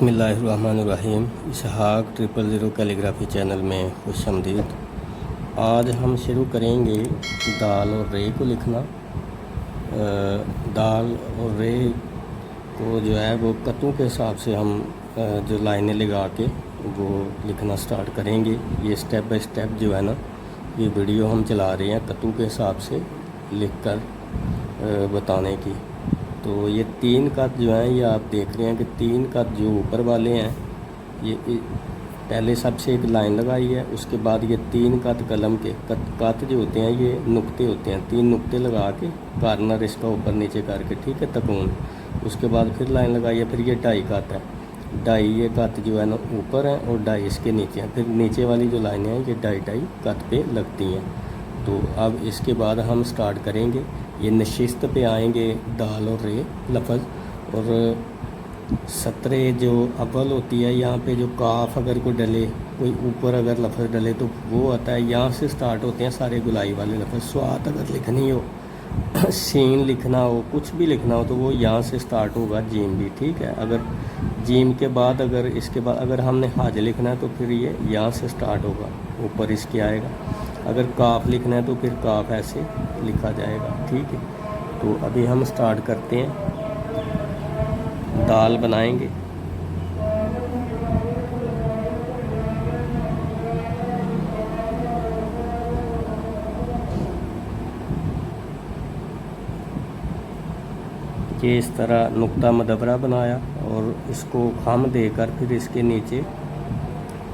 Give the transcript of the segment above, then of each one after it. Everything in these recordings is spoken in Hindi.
बिस्मिल्लाहिर्रहमानिर्रहीम। इसहाक 000 कैलीग्राफी चैनल में खुशामदीद। आज हम शुरू करेंगे दाल और रे को लिखना। दाल और रे को जो है वो कतों के हिसाब से हम जो लाइनें लगा के वो लिखना स्टार्ट करेंगे। ये स्टेप बाय स्टेप जो है ना, ये वीडियो हम चला रहे हैं कतों के हिसाब से लिख कर बताने की। तो ये 3 कत जो हैं, ये आप देख रहे हैं कि 3 कत जो ऊपर वाले हैं, ये पहले सबसे एक लाइन लगाई है, उसके बाद ये 3 कत कलम के कत जो होते हैं ये नुक्ते होते हैं, 3 नुक्ते लगा के कार्नर इसका ऊपर नीचे करके, ठीक है, तकून। उसके बाद फिर लाइन लगाई है, फिर ये 2.5 कत है, 2.5 ये कत जो है ना ऊपर है और 2.5 इसके नीचे हैं। फिर नीचे वाली जो लाइनें हैं ये 2.5 कत पे लगती हैं। तो अब इसके बाद हम स्टार्ट करेंगे। ये नशिस्त पे आएंगे दाल और रे लफ्ज़, और सतरे जो अव्वल होती है यहाँ पे जो काफ अगर कोई डले, कोई ऊपर अगर लफ्ज़ डले तो वो आता है, यहाँ से स्टार्ट होते हैं सारे गुलाई वाले लफ्ज़। स्वात अगर लिखनी हो, सीन लिखना हो, कुछ भी लिखना हो तो वो यहाँ से स्टार्ट होगा। जीम भी ठीक है। अगर जीम के बाद अगर इसके बाद अगर हमने हाज लिखना है तो फिर ये यहाँ से स्टार्ट होगा, ऊपर इसके आएगा। अगर काफ लिखना है तो फिर काफ ऐसे लिखा जाएगा, ठीक है। तो अभी हम स्टार्ट करते हैं, दाल बनाएंगे। ये इस तरह नुक्ता मदबरा बनाया और इसको खम देकर फिर इसके नीचे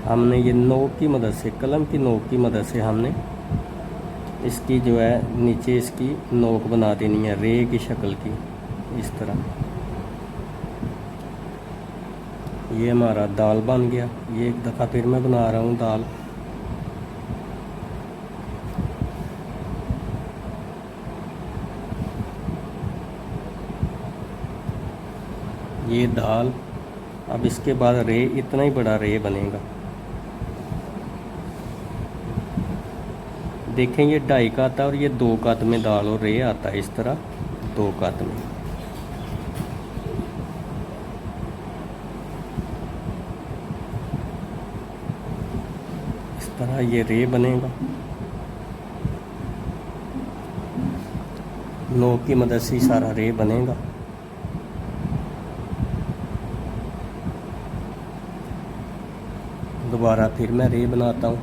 हमने ये नोक की मदद से, कलम की नोक की मदद से हमने इसकी जो है नीचे इसकी नोक बना देनी है रे की शक्ल की, इस तरह। ये हमारा दाल बन गया। ये एक दफ़ा फिर मैं बना रहा हूँ दाल। ये दाल। अब इसके बाद रे, इतना ही बड़ा रे बनेगा। देखें ये 2.5 का आता है और ये 2 कत में दाल और रे आता है, इस तरह 2 कत में। इस तरह ये रे बनेगा। नोक की मदद से सारा रे बनेगा। दोबारा फिर मैं रे बनाता हूँ।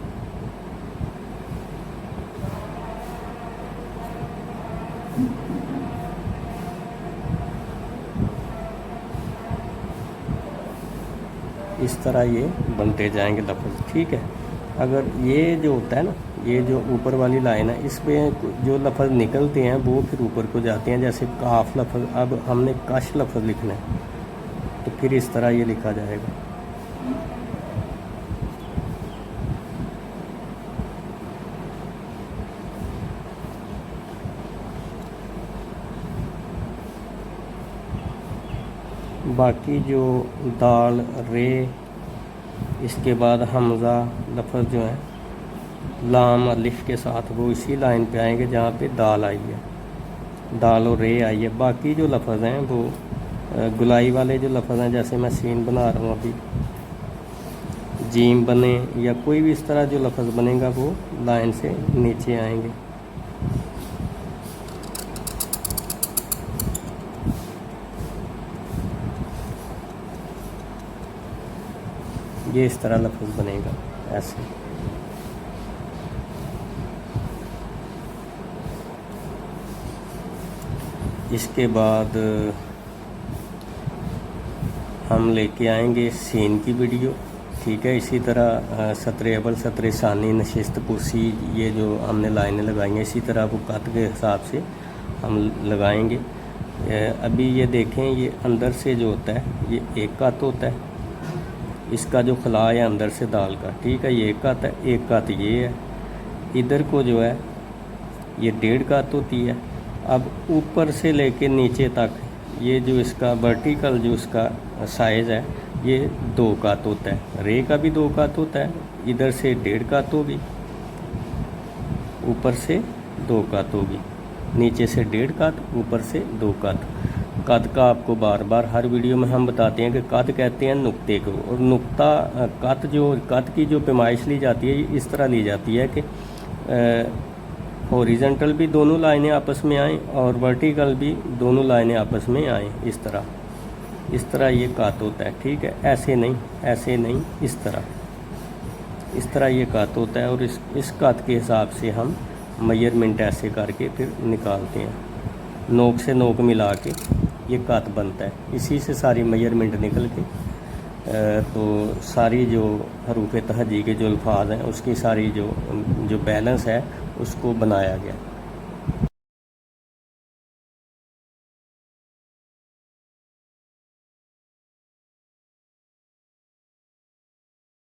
इस तरह ये बनते जाएंगे लफ्ज़, ठीक है। अगर ये जो होता है ना, ये जो ऊपर वाली लाइन है, इसमें जो लफ्ज़ निकलते हैं वो फिर ऊपर को जाते हैं। जैसे काफ लफ्ज़, अब हमने कश लफ्ज़ लिखना है तो फिर इस तरह ये लिखा जाएगा। बाकी जो दाल रे, इसके बाद हमज़ा लफ्ज़ जो है लाम अलिफ के साथ, वो इसी लाइन पे आएंगे जहाँ पे दाल आई है, दाल और रे आई है। बाकी जो लफ्ज़ हैं वो गुलाई वाले जो लफ्ज़ हैं, जैसे मैं सीन बना रहा हूँ अभी, जीम बने या कोई भी इस तरह जो लफ्ज़ बनेगा वो लाइन से नीचे आएंगे। ये इस तरह लफ्ज़ बनेगा ऐसे। इसके बाद हम लेके आएंगे सीन की वीडियो, ठीक है। इसी तरह सतरे अवल, सतरे सानी, नशिस्त, कुर्सी, ये जो हमने लाइनें लगाई हैं इसी तरह वो कत के हिसाब से हम लगाएंगे। अभी ये देखें, ये अंदर से जो होता है ये 1 कत होता है, इसका जो खला है अंदर से दाल का, ठीक है, ये 1 कत है। 1 कत ये है। इधर को जो है ये 1.5 कत होती है। अब ऊपर से लेके नीचे तक ये जो इसका वर्टिकल जो इसका साइज़ है ये 2 कत होता है। रे का भी 2 कत होता है। इधर से 1.5 कत होगी, ऊपर से 2 कत होगी, नीचे से 1.5 कत, ऊपर से 2 कत। कद का आपको बार बार हर वीडियो में हम बताते हैं कि कद कहते हैं नुक्ते को, और नुक्ता कद की जो पैमाइश ली जाती है इस तरह ली जाती है कि हॉरिजॉन्टल भी दोनों लाइनें आपस में आएँ और वर्टिकल भी दोनों लाइनें आपस में आएँ। इस तरह ये कत होता है, ठीक है। ऐसे नहीं, इस तरह ये कत होता है, और इस कत के हिसाब से हम मेजरमेंट ऐसे करके फिर निकालते हैं। नोक से नोक मिला के ये कत बनता है, इसी से सारी मेजरमेंट निकल के तो सारी जो हरूफ तहजी के जो अल्फाज हैं उसकी सारी जो बैलेंस है उसको बनाया गया।